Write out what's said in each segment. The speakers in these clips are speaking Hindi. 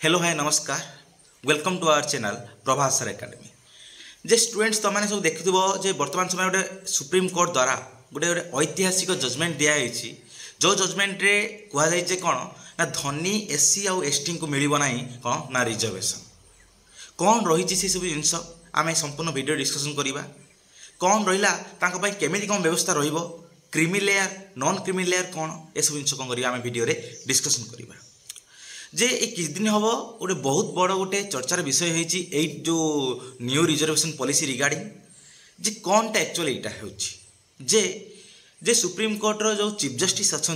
हेलो हाय नमस्कार welcome to our channel Prabhas sir academy जे स्टूडेंट्स तुमने सब देखिथबो जे वर्तमान समय गोटे सुप्रीम कोर्ट द्वारा गोटे ऐतिहासिक जजमेंट दिखाई जो जजमेंट रे कह जाए कौन ना धनी एससी आउ एसटी को मिल ना कौन ना रिजर्वेशन कौन रही से सब जिनस आम संपूर्ण वीडियो डिस्कसन करवा कौन रहा केमी कौन व्यवस्था creamy layer non creamy layer कौन ये सब जिन कौन आम वीडियो डिस्कसन करवा जे एक किछ दिन हम गोटे बहुत बड़ गोटे चर्चार विषय होती जो न्यू रिजर्वेशन पॉलिसी रिगार्डिंग जे कौनटा एक्चुअली यहाँ हो जे सुप्रीम कोर्टर जो चीफ जस्टिस अच्छा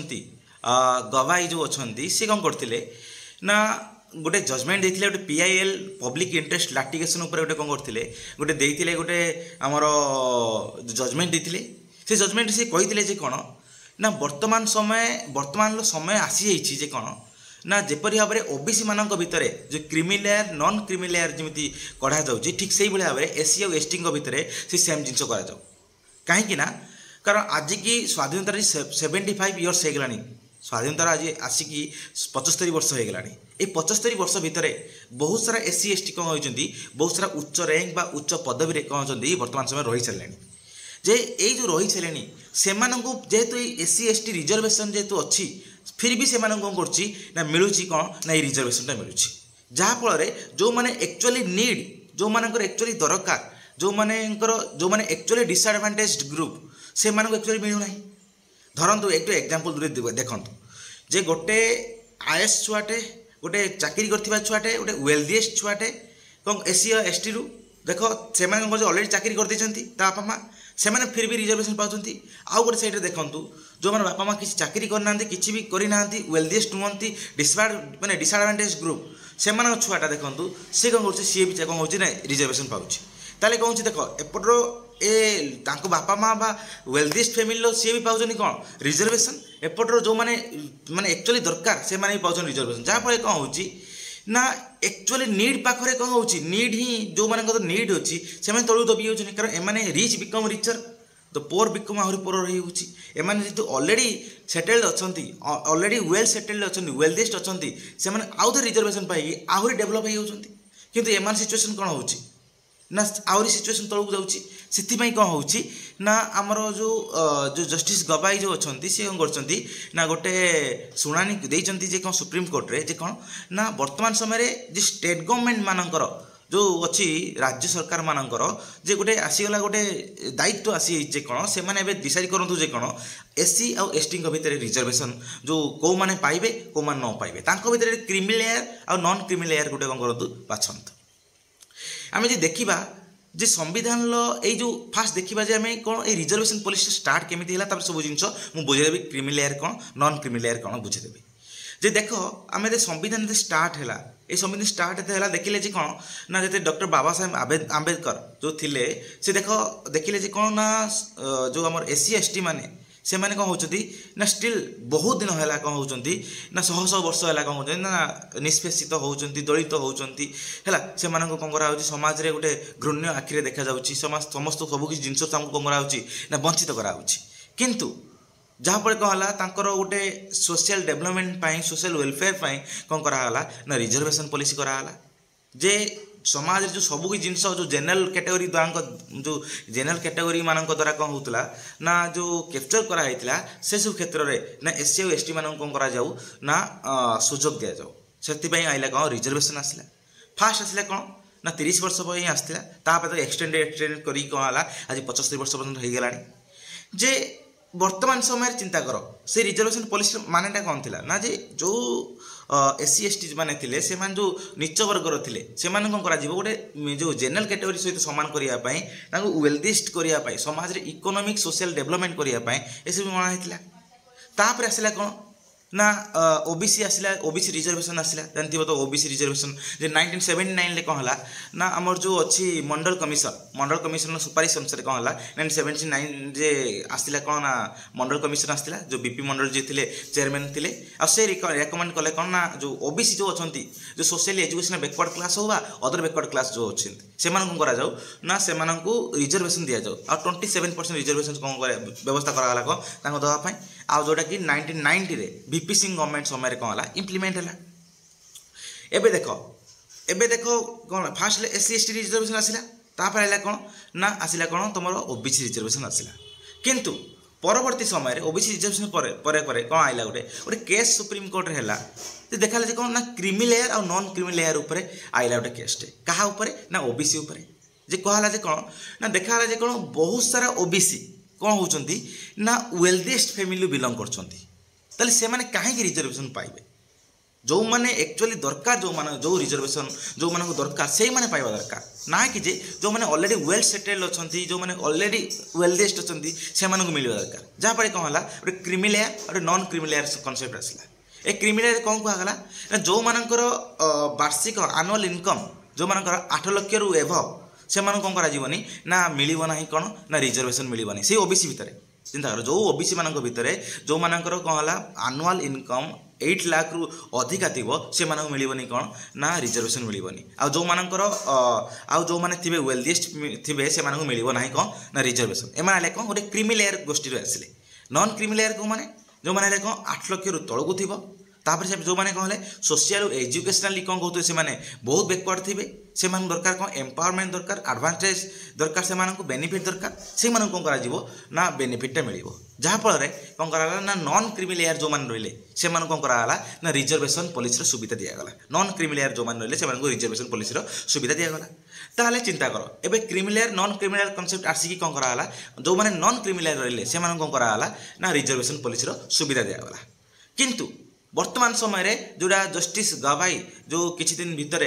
गवाई जो अच्छा सी कौन करते ना गोटे जजमेंट देते गोटे पीआईएल पब्लिक इंटरेस्ट लाटिगेशन गोटे कौन करते गोटे देते गोटे आमर जजमेंट देते से जजमेंट से कही कौन ना वर्तमान समय आसी जे कौन ना जेपरी भाव में ओबीसी मानक भितर जो creamy layer non creamy layer जमी कढ़ा जाऊँगी ठीक से भाव में एससी और एसटी भितर से सेम जिनस कर कहीं कारण आज की स्वाधीनता 75 इयर्स हो गलानी स्वाधीनता आज आसिकी 75 वर्ष हो गलानी ये 75 वर्ष भितर बहुत सारा एससी एसटी कौन होती बहुत सारा उच्च रैंक बा उच्च पदवी कौन होती वर्तमान समय रही सारे जे ये जो रही सारे से जेहेतु एससी एसटी रिजर्वेशन जेहेतु अच्छी फिर भी से कौन कर मिलूँ कौन ना ये रिजर्वेशनटा मिलूँ जहाँफल जो मैंने एक्चुअली नीड जो मानकर एक्चुअली दरकार जो मैंने एक्चुअली डिसएडवांटेज ग्रुप से एक्चुअली मिलूना धरतु एक एग्जांपल देखो जे गोटे आईएएस छुआटे गोटे चाकरी कर छुआटे गोटे वेल्दीएस्ट छुआटे कौन एससी और एसटी रु देख से अलरेडी चाकरी करते बापा माँ से फिर भी रिजर्वेशन पाँच आउ गोटे साइड देखूँ जो मैंने बापा माँ किसी चाकरी करना कि भी करना वेल्दीएस्ट नुहति माने डिसएडवांटेज ग्रुप से छुआटा देखूँ सी कौन कर सी भी कौन हो रिजर्वेशन पाँच ताले कौन देख एपटर ए बापा माँ बा वेल्दीएस्ट फैमिली सी भी पाँच कौन रिजर्वेशन एपटर जो मैंने एक्चुअली दरकार से पाँच रिजर्वेशन जहाँफल कौन हो ना एक्चुअली नीड पाखे कौन हो नीड ही जो मान नीड अच्छी से तलू दबी होती कारण एम रिच बिकम रिचर तो पोर बिकम आहरी पोर रही होने जेहतु अलरेडी सेटेल्ड अच्छा अलरेडी वेल सेटेल्ड अच्छा वेल्दीएस्ट अच्छा से आउ थे रिजर्वेशन पाई आहरी डेभलप होती किंतु एम सिचुएसन कौन हो ना आहरी सिचुएसन तलू जाऊँगी से कौन हो ना आमर जो जो जस्टिस गवाई जो अच्छा सी कौन कर गोटे शुणाणी देते कौन सुप्रीम कोर्ट रे कौन ना वर्तमान समय जो स्टेट गवर्नमेंट मानकर जो अच्छी राज्य सरकार मानकर जे गोटे आसीगला गोटे दायित्व आसी कौन से मैंने डिसाइड करूँ जे कौन एससी आउ एसटी भितर रिजर्वेशन जो कौ मैंने पाइबे कौ मैंने न पाइबे भितर क्रीमी लेयर आउ नॉन क्रीमी लेयर गोटे कौन करूँ बाछंतु आम जो देखा जे संविधान जो फास्ट देखा जे आम कौन ये रिजर्वेशन पॉलिसी स्टार्ट केमी है सब जिन मुझे बुझेदेवी क्रीमी लेयर कौन नॉन क्रीमी लेयर कौन बुझेदेवी जे देख आम संविधान स्टार्ट है ये संविधान स्टार्ट है देखिले कौन ना जो डॉक्टर बाबा साहेब आंबेडकर जो थिले से देखिले कौन ना जो आम एससी एसटी माने से माने कौन होती ना स्टिल बहुत दिन है कौन होती ना शह शह वर्ष है कौन होती ना निष्पेषित होती दलित होती है से कौन कर समाज में गोटे घृण्य आखिरे देखा समाज समस्त सबकि जिन कौन कर वंचित किंतु जहाँफल कौन है गोटे सोशल डेवलपमेंट सोशल वेलफेयर कौन कराला ना रिजर्वेशन पॉलिसी कराला जे समाज जो सबकि जिन जो जेनरल कैटेगरी द्वारा जो जेनरल कैटेगरी मान द्वारा कौन होता ना जो कैप्चर कराइला से सब क्षेत्र में ना एससी और एसटी मान कौन करा जाऊ ना सुजोग दि जाऊ से आइला कौन रिजर्वेशन आसला फास्ट आसला कौन ना 30 वर्ष ही आसला तापर एक्सटेंडेड करी कौन है आज 75 वर्ष पर्यटन हो गला जे वर्तमान समय चिंता कर से रिजर्वेशन पॉलिसी मानेटा कौन थी ना जे जो एससी एसटी माने थिले से मान जो नीच वर्गर थिले से मान कौन करा गोटे जो जेनरल कैटेगरी सहित सामान करने वेल्दीस्ट करने समाज रे इकोनॉमिक सोशल डेवलपमेंट करने ये सब मना होता तापर आसला कौन ना ओबीसी आसला ओबीसी रिजर्वेशन आसला जानते तो ओबीसी रिजर्वेशन जे 1979 कौन है ना आमर जो अच्छी मंडल कमिशन सुपारिश अनुसार कौन है 1979 जे आसला कौन ना मंडल कमिशन आसला जो बीपी मंडल जी थे चेयरमैन थे से रेकमेंड कले कौन ना जो ओबीसी जो अच्छा जो सोशली एजुकेशन बैकवर्ड क्लास हो अदर बैकवर्ड क्लास जो अच्छे से कौन करा ना से रिजर्वेशन दि जाऊ आ 27% रिजर्वेशन कौन व्यवस्था कराला कौन देवाई आ जोटा कि 1990 रे वीपी सिंह गवर्नमेंट समय कौन है इम्प्लीमेंट है एबे देखो कौन फास्ट एससी एसटी रिजर्वेशन आसिला तापर आइला कौन ना आसिला कौन तुम ओबीसी रिजर्वेशन आसिला किंतु परवर्ती समय ओबीसी रिजर्वेशन पर कौन आइला गोटे गोटे केस सुप्रीम कोर्ट रे हला देखा कौन ना क्रिमी लेयर और नॉन क्रिमी लेयर उपर आइला गोटे केसटे क्या उपर ना ओबीसी उपर जे कहला जे कौन ना देखा जे कौन बहुत सारा ओबीसी कौन होचंती ना वेल्दिएस्ट फैमिली बिलोंग करचंती ताले से माने काहे रिजर्वेशन पाइबे जो माने एक्चुअली दरकार जो रिजर्वेशन जो माने दरकार से माने पाइबा दरकार ना कि जे जो माने ऑलरेडी वेल सेटल्ड अछंती जो माने ऑलरेडी वेल्दिएस्ट अछंती से माने को मिलबा दरकार जहाँ पर कौन हला गोटे क्रिमी लेयर और नॉन क्रिमी लेयर कॉन्सेप्ट आसला ए क्रिमी लेयर कौन कहला ना जो मानकर वार्षिक एनुअल इनकम जो मानकर 8 लाख रु एभव से माने कौन करा जीवनी ना मिलिबो नाही कोन ना रिजर्वेशन मिलिबो नाही से ओबीसी भितरे चिंता कर जो ओबीसी मानक भितरे जो मानकर कौन हला एनुअल इनकम 8 लाख रु अधिका थी से मानक मिलिबनी कौन ना रिजर्वेशन मिलिबनी आ जो मानकर आ जो माने थिबे वेल्दिएस्ट थिबे से मानक मिलिबो नाही कौन ना रिजर्वेशन ए माने कौन गोटे क्रिमी लेयर गोष्ठी रे आसिले नॉन क्रिमी लेयर को माने जो माने कौन 8 लाख रु तळकु थिबो तापर से जो माने कहले सोशल और एजुकेशनली कौन कहते से माने बहुत बैकवर्ड थिबे से मान दरकार कौन एम्पावरमेंट दरकार एडवांटेज दरकार से मान को बेनिफिट दरकार से मान कौन करा जीवो ना बेनिफिटटा मिलिबो जहाँ फल कौन करा ना नॉन क्रिमी लेयर जो मान रहिले से मान कौन करा ना रिजर्वेशन पॉलिसी सुविधा दिया नॉन क्रिमी लेयर जो मान रहिले से मान को रिजर्वेशन पॉलिसी सुविधा दिया ताहले चिंता कर एबे creamy layer non creamy layer concept आसिकी कौन करा जो माने नॉन क्रिमी लेयर रहिले से मान कौन करा ना रिजर्वेशन पॉलिसी सुविधा दिया किंतु वर्तमान समय जोड़ा जस्टिस गवाई जो किछि दिन भितर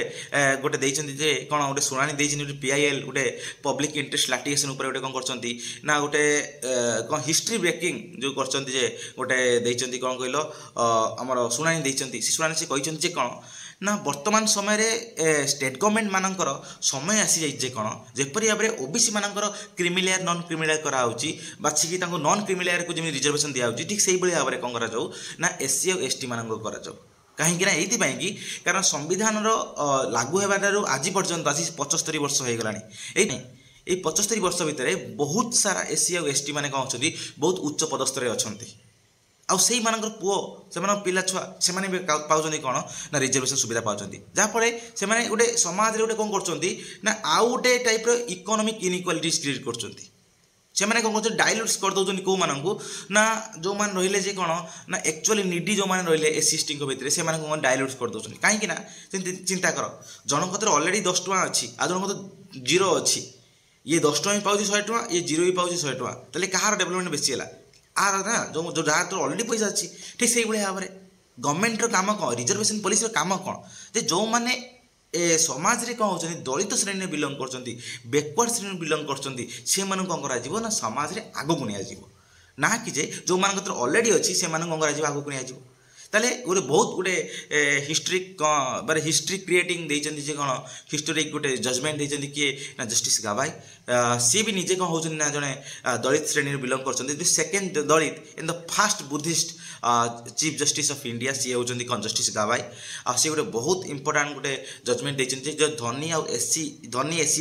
गोटे देइछन्ती जे कोन गोटे सुनानी देइछन्ती पीआईएल गोटे पब्लिक इंटरेस्ट लाटिगेशन ऊपर गोटे कोन करछन्ती ना गोटे कोन हिस्ट्री ब्रेकिंग जो करछन्ती जे गोटे देइछन्ती कोन कहिलो हमर सुनानी देइछन्ती से सुनानी से कहिछन्ती जे कोन ना वर्तमान समय स्टेट गवर्नमेंट मानकर समय आसी जाइए कौन जेपरी भाव में ओबीसी मानकर creamy layer non creamy layer कराऊँगी बाछिकी नॉन क्रिमी लेयर को जमी रिजर्वेशन दिया ठीक से भाव में कौन करा ना एससी और एसटी मान करा कहीं ना ये कारण संविधान लागू होगा आज पर्यंत आसी 75 वर्ष हो गलानी ये 75 वर्ष भितर बहुत सारा एससी और एसटी माने कौन अच्छी बहुत उच्च पदस्तर अच्छा आउ से पुओ से पिला छुआ से पाँच कौन ना रिजर्वेशन सुविधा पाँच जहाँफल से गोटे समाज गोटे कौन कर आउ गोटे टाइप इकोनॉमिक इनइक्वालिटीज क्रिएट कर कौन कर डाइल्यूट कर दौरान कौ मानू ना जो मैंने रहिले जे कौन ना एक्चुअली निडी जो मैंने रहिले एससी एसटी भितर से कौन डाइल्यूट कर दौरान कहीं चिंता कर जनक अलरेडी 10 टଙ୍କା अच्छी आ जनक तो 0 अच्छी ये 10 टଙ୍କା पाँच 100 टଙ୍କା ये 0 भी पाँच 100 टଙ୍କା ताले कहार डेवलपमेंट बेसी है आर ना जो जो जहाँ तो अलरेडी पैसा अच्छी ठीक से भाव में गवर्नमेंट काम कौन रिजर्वेशन पॉलिसी काम कौन जे जो मैंने समाज रे कौन होचनी दलित श्रेणी बिलोंग करचंती बैकवर्ड श्रेणी बिलोंग करचंती से मानन कौन करा जीवो ना समाज रे आगो कुनिया जीवो ना कि जे जो मान कतर ऑलरेडी अछि से मानन कौन करा जीवो आगो कुनिया जीवो ताले गोटे बहुत गोटे हिस्ट्री क्रिएटिंग देइचंती जे कौन हिस्टोरिक गोटे जजमेंट देइचंती किए ना जस्टिस गवाई सी भी निजे कौन होचनी ना जने दलित श्रेणी बिलोंग करचंती second Dalit in the first Buddhist chief justice of India सी होचंती कौन जस्टिस गवाई आ से गोटे बहुत इंपोर्टेंट गोटे जजमेंट देइचंती जो धनी आ एससी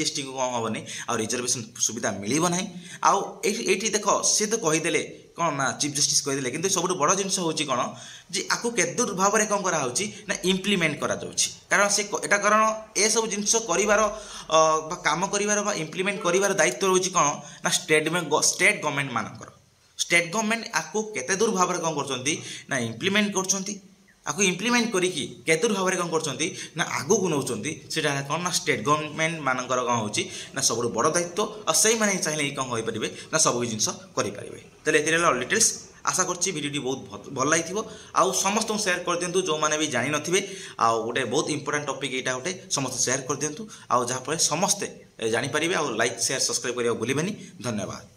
एसटी को कौन हेनी आ रिजर्वेशन सुविधा मिलिबो नाही आ एठी देखो से तो कहिदेले कौन ना चीफ जस्टिस कहिदेले किंतु सब बड़ जिनस होची कौन जे आकु केदुर भाव में कौन करा होची ना इम्प्लीमेंट करा जाउची कारण से एटा कारण ए सब जिनस करिवार काम करिवार बा इम्प्लीमेंट करिवार दायित्व होची कौन ना स्टेट गवर्नमेंट मानकर स्टेट गवर्नमेंट आकु केते दूर भाव में कौन करचंती ना इम्प्लीमेंट करचंती आकु इम्प्लीमेंट करिकी केतुर भाव में कौन करचंती ना आगु को नउचंती सेटा कौन ना स्टेट गवर्नमेंट मानकर कौन होची ना सब बड़ दायित्व और सही माने चाहिले कौन होई परिबे ना सब जिनस करि परिबे तले एतिरे ऑल डिटेल्स आशा करछि वीडियो बहुत भल लागिथिबो आउ समस्त शेयर कर दियंतु जो माने भी जानि नथिबे आ गोटे बहुत इंपोर्टेंट टॉपिक एटा गोटे समस्त शेयर कर दियंतु आ जहाँ फल समस्ते जानि परिबे आ लाइक शेयर सब्सक्राइब करिया भूलिबेनी धन्यवाद।